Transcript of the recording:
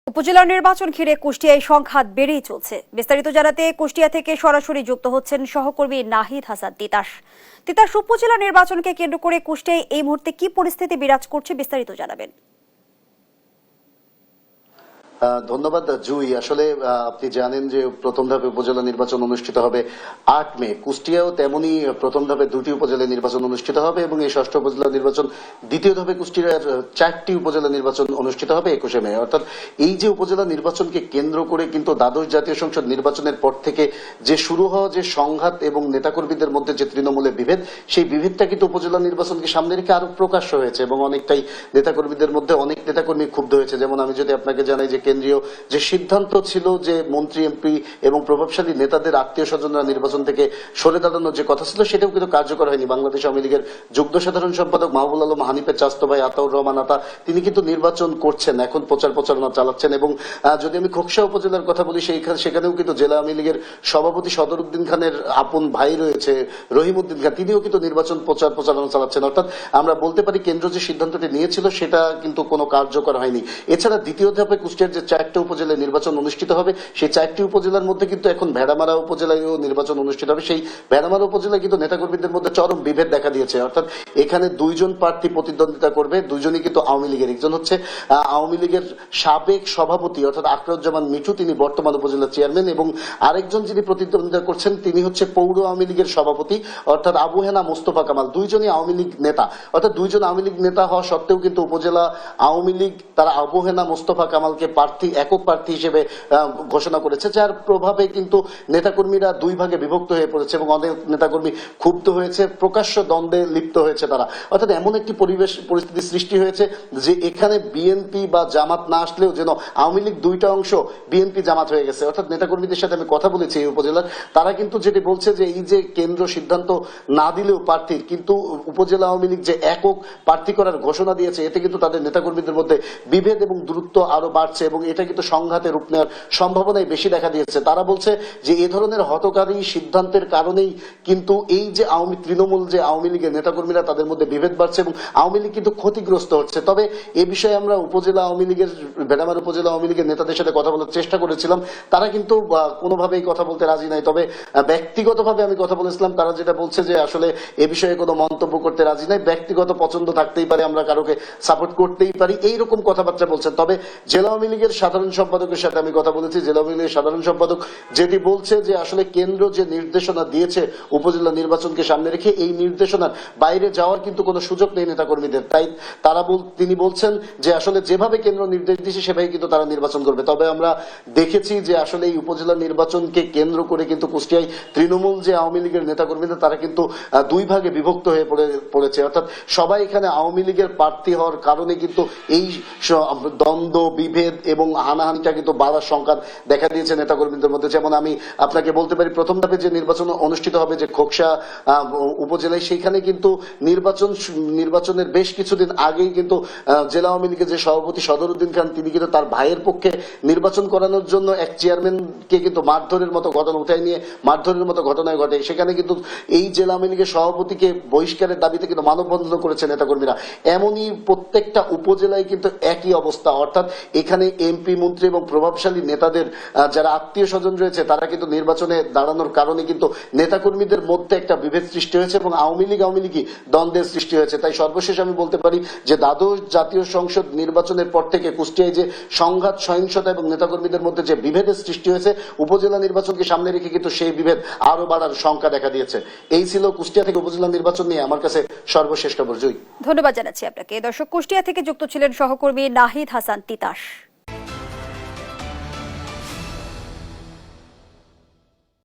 উপজেলা নির্বাচন ঘিরে কুষ্টিয়ায় সংঘাত বেড়েই চলছে। বিস্তারিত জানাতে কুষ্টিয়া থেকে সরাসরি যুক্ত হচ্ছেন সহকর্মী নাহিদ হাসান তিতাস। তিতাস, উপজেলা নির্বাচনকে কেন্দ্র করে কুষ্টিয়ায় এই মুহূর্তে কি পরিস্থিতি বিরাজ করছে, বিস্তারিত জানাবেন। ধন্যবাদ জুই। আসলে আপনি জানেন যে প্রথম ধাপে উপজেলা নির্বাচন অনুষ্ঠিত হবে 8 মে। কুষ্টিয়াও তেমনি প্রথম ধাপে 2টি উপজেলা নির্বাচন অনুষ্ঠিত হবে এবং এই 6ষ্ঠ উপজেলা নির্বাচন দ্বিতীয় ধাপে কুষ্টিয়ার 4টি উপজেলা নির্বাচন অনুষ্ঠিত হবে 21 মে। অর্থাৎ এই যে উপজেলা নির্বাচনকে কেন্দ্র করে কিন্তু দ্বাদশ জাতীয় সংসদ নির্বাচনের পর থেকে যে শুরু হওয়া যে সংঘাত এবং নেতাকর্মীদের মধ্যে যে তৃণমূলের বিভেদ, সেই বিভেদটা কিন্তু উপজেলা নির্বাচনকে সামনে রেখে আরো প্রকাশ্য হয়েছে এবং অনেকটাই নেতাকর্মীদের মধ্যে অনেক নেতাকর্মী ক্ষুব্ধ হয়েছে। যেমন আমি যদি আপনাকে জানাই যে কেন্দ্রীয় যে সিদ্ধান্ত ছিল যে মন্ত্রী এমপি এবং প্রভাবশালী নেতাদের আত্মীয় স্বজনরা নির্বাচন থেকে সরে দাঁড়ানোর যে কথা ছিল, সেটাও কিন্তু কার্যকর হয়নি। বাংলাদেশ আওয়ামী লীগের যুগ্ম সাধারণ সম্পাদক মাহবুবুল আলম হানিফের চাচতো ভাই আতাউর রহমান আতা, তিনি কিন্তু নির্বাচন করছেন, এখন প্রচারণা চালাচ্ছেন। এবং যদি আমি খোকসা উপজেলার কথা বলি, সেখানেও কিন্তু জেলা আওয়ামী লীগের সভাপতি সদরউদ্দিন খানের আপন ভাই রয়েছে রহিমউদ্দিন খান, তিনিও কিন্তু নির্বাচন প্রচারণা চালাচ্ছেন। অর্থাৎ আমরা বলতে পারি কেন্দ্র যে সিদ্ধান্তটি নিয়েছিল সেটা কিন্তু কোনো কার্যকর হয়নি। এছাড়া দ্বিতীয় ধাপে কুষ্টিয়ার যে 4টি উপজেলায় নির্বাচন অনুষ্ঠিত হবে, সেই 4টি উপজেলার মধ্যে কিন্তু এখন ভেড়ামারা উপজেলায়ও নির্বাচন অনুষ্ঠিত হবে। সেই ভেড়ামারা উপজেলায় কিন্তু নেতাকর্মীদের মধ্যে চরম বিভেদ দেখা দিয়েছে। অর্থাৎ এখানে 2জন প্রার্থী প্রতিদ্বন্দ্বিতা করবে, 2জনই কিন্তু আওয়ামী লীগের। একজন হচ্ছে আওয়ামী লীগের সাবেক সভাপতি অর্থাৎ আকরুজ্জামান মিঠু, তিনি বর্তমান উপজেলা চেয়ারম্যান, এবং আরেকজন যিনি প্রতিদ্বন্দ্বিতা করছেন তিনি হচ্ছে পৌর আওয়ামী লীগের সভাপতি অর্থাৎ আবু হেনা মোস্তফা কামাল। 2জনই আওয়ামী লীগ নেতা। অর্থাৎ 2জন আওয়ামী লীগ নেতা হওয়া সত্ত্বেও কিন্তু উপজেলা আওয়ামী লীগ তারা আবু হেনা মোস্তফা কামালকে একক প্রার্থী হিসেবে ঘোষণা করেছে, যার প্রভাবে কিন্তু নেতাকর্মীরা দুই ভাগে বিভক্ত হয়ে পড়েছে এবং অনেক নেতাকর্মী ক্ষুব্ধ হয়েছে, প্রকাশ্য দ্বন্দ্বে লিপ্ত হয়েছে তারা। অর্থাৎ এমন একটি পরিস্থিতি সৃষ্টি হয়েছে যে এখানে বিএনপি বা জামাত না আসলেও যেন আওয়ামী লীগ দুইটা অংশ বিএনপি জামাত হয়ে গেছে। অর্থাৎ নেতাকর্মীদের সাথে আমি কথা বলেছি এই উপজেলার, তারা কিন্তু যেটি বলছে যে এই যে কেন্দ্র সিদ্ধান্ত না দিলেও প্রার্থীর, কিন্তু উপজেলা আওয়ামী লীগ যে একক প্রার্থী করার ঘোষণা দিয়েছে, এতে কিন্তু তাদের নেতাকর্মীদের মধ্যে বিভেদ এবং দূরত্ব আরো বাড়ছে এবং এটা কিন্তু সংঘাতে রূপ নেওয়ার সম্ভাবনাই বেশি দেখা দিয়েছে। তারা বলছে যে এ ধরনের হঠকারী সিদ্ধান্তের কারণেই কিন্তু এই যে তৃণমূল যে আওয়ামী লীগের নেতাকর্মীরা, তাদের মধ্যে বিভেদ বাড়ছে এবং আওয়ামী লীগ কিন্তু ক্ষতিগ্রস্ত হচ্ছে। তবে এ বিষয়ে আমরা উপজেলা আওয়ামী লীগের ভেড়ামারা উপজেলা আওয়ামী লীগের নেতাদের সাথে কথা বলার চেষ্টা করেছিলাম, তারা কিন্তু কোনোভাবেই কথা বলতে রাজি নাই। তবে ব্যক্তিগতভাবে আমি কথা বলেছিলাম, তারা যেটা বলছে যে আসলে এ বিষয়ে কোনো মন্তব্য করতে রাজি নাই, ব্যক্তিগত পছন্দ থাকতেই পারে, আমরা কারোকে সাপোর্ট করতেই পারি, এইরকম কথাবার্তা বলছেন। তবে জেলা আওয়ামী লীগের সাধারণ সম্পাদকের সাথে আমি কথা বলেছি, জেলা আওয়ামী লীগের সাধারণ সম্পাদক যেটি বলছে যে আসলে কেন্দ্র যে নির্দেশনা দিয়েছে উপজেলা নির্বাচনকে সামনে রেখে, এই নির্দেশনার বাইরে যাওয়ার কিন্তু কোনো সুযোগ নেই নেতাকর্মীদের। তাই তিনি বলছেন যে আসলে যেভাবে কেন্দ্র নির্দেশ দিয়েছে সেভাবে কিন্তু তারা নির্বাচন করবে। তবে আমরা দেখেছি যে আসলে এই উপজেলা নির্বাচনকে কেন্দ্র করে কিন্তু কুষ্টিয়ায় তৃণমূল যে আওয়ামী লীগের নেতাকর্মীদের, তারা কিন্তু দুই ভাগে বিভক্ত হয়ে পড়েছে। অর্থাৎ সবাই এখানে আওয়ামী লীগের প্রার্থী হওয়ার কারণে কিন্তু এই দ্বন্দ্ব, বিভেদ এবং হানাহানিটা কিন্তু বাড়ার সংখ্যা দেখা দিয়েছে নেতাকর্মীদের মধ্যে। যেমন আমি আপনাকে বলতে পারি, প্রথম ধাপে যে নির্বাচন অনুষ্ঠিত হবে যে খোকসা উপজেলায়, সেইখানে কিন্তু নির্বাচনের বেশ কিছুদিন আগেই কিন্তু জেলা আওয়ামী লীগের যে সভাপতি সদরউদ্দিন খান, তিনি কিন্তু তার ভাইয়ের পক্ষে নির্বাচন করানোর জন্য এক চেয়ারম্যানকে কিন্তু মারধরের মতো ঘটনা উঠায় নিয়ে মারধরের মতো ঘটনায় ঘটে। সেখানে কিন্তু এই জেলা আওয়ামী লীগের সভাপতিকে বহিষ্কারের দাবিতে কিন্তু মানববন্ধন করেছে নেতাকর্মীরা। এমনই প্রত্যেকটা উপজেলায় কিন্তু একই অবস্থা। অর্থাৎ এখানে এমপি, মন্ত্রী এবং প্রভাবশালী নেতাদের যারা আত্মীয় স্বজন রয়েছে, তারা কিন্তু নির্বাচনে দাঁড়ানোর কারণে কিন্তু নেতাকর্মীদের মধ্যে একটা বিভেদ সৃষ্টি হয়েছে এবং আওয়ামী লীগই দ্বন্দ্বের সৃষ্টি হয়েছে। তাই সর্বশেষ আমি বলতে পারি যে দ্বাদশ জাতীয় সংসদ নির্বাচনের পর থেকে কুষ্টিয়ায় যে সংঘাত, সহিংসতা এবং নেতাকর্মীদের মধ্যে যে বিভেদের সৃষ্টি হয়েছে, উপজেলা নির্বাচনকে সামনে রেখে কিন্তু সেই বিভেদ আরো বাড়ার সংখ্যা দেখা দিয়েছে। এই ছিল কুষ্টিয়া থেকে উপজেলা নির্বাচন নিয়ে আমার কাছে সর্বশেষ খবর। জয়ী, ধন্যবাদ জানাচ্ছি আপনাকে। দর্শক, কুষ্টিয়া থেকে যুক্ত ছিলেন সহকর্মী নাহিদ হাসান তিতাস।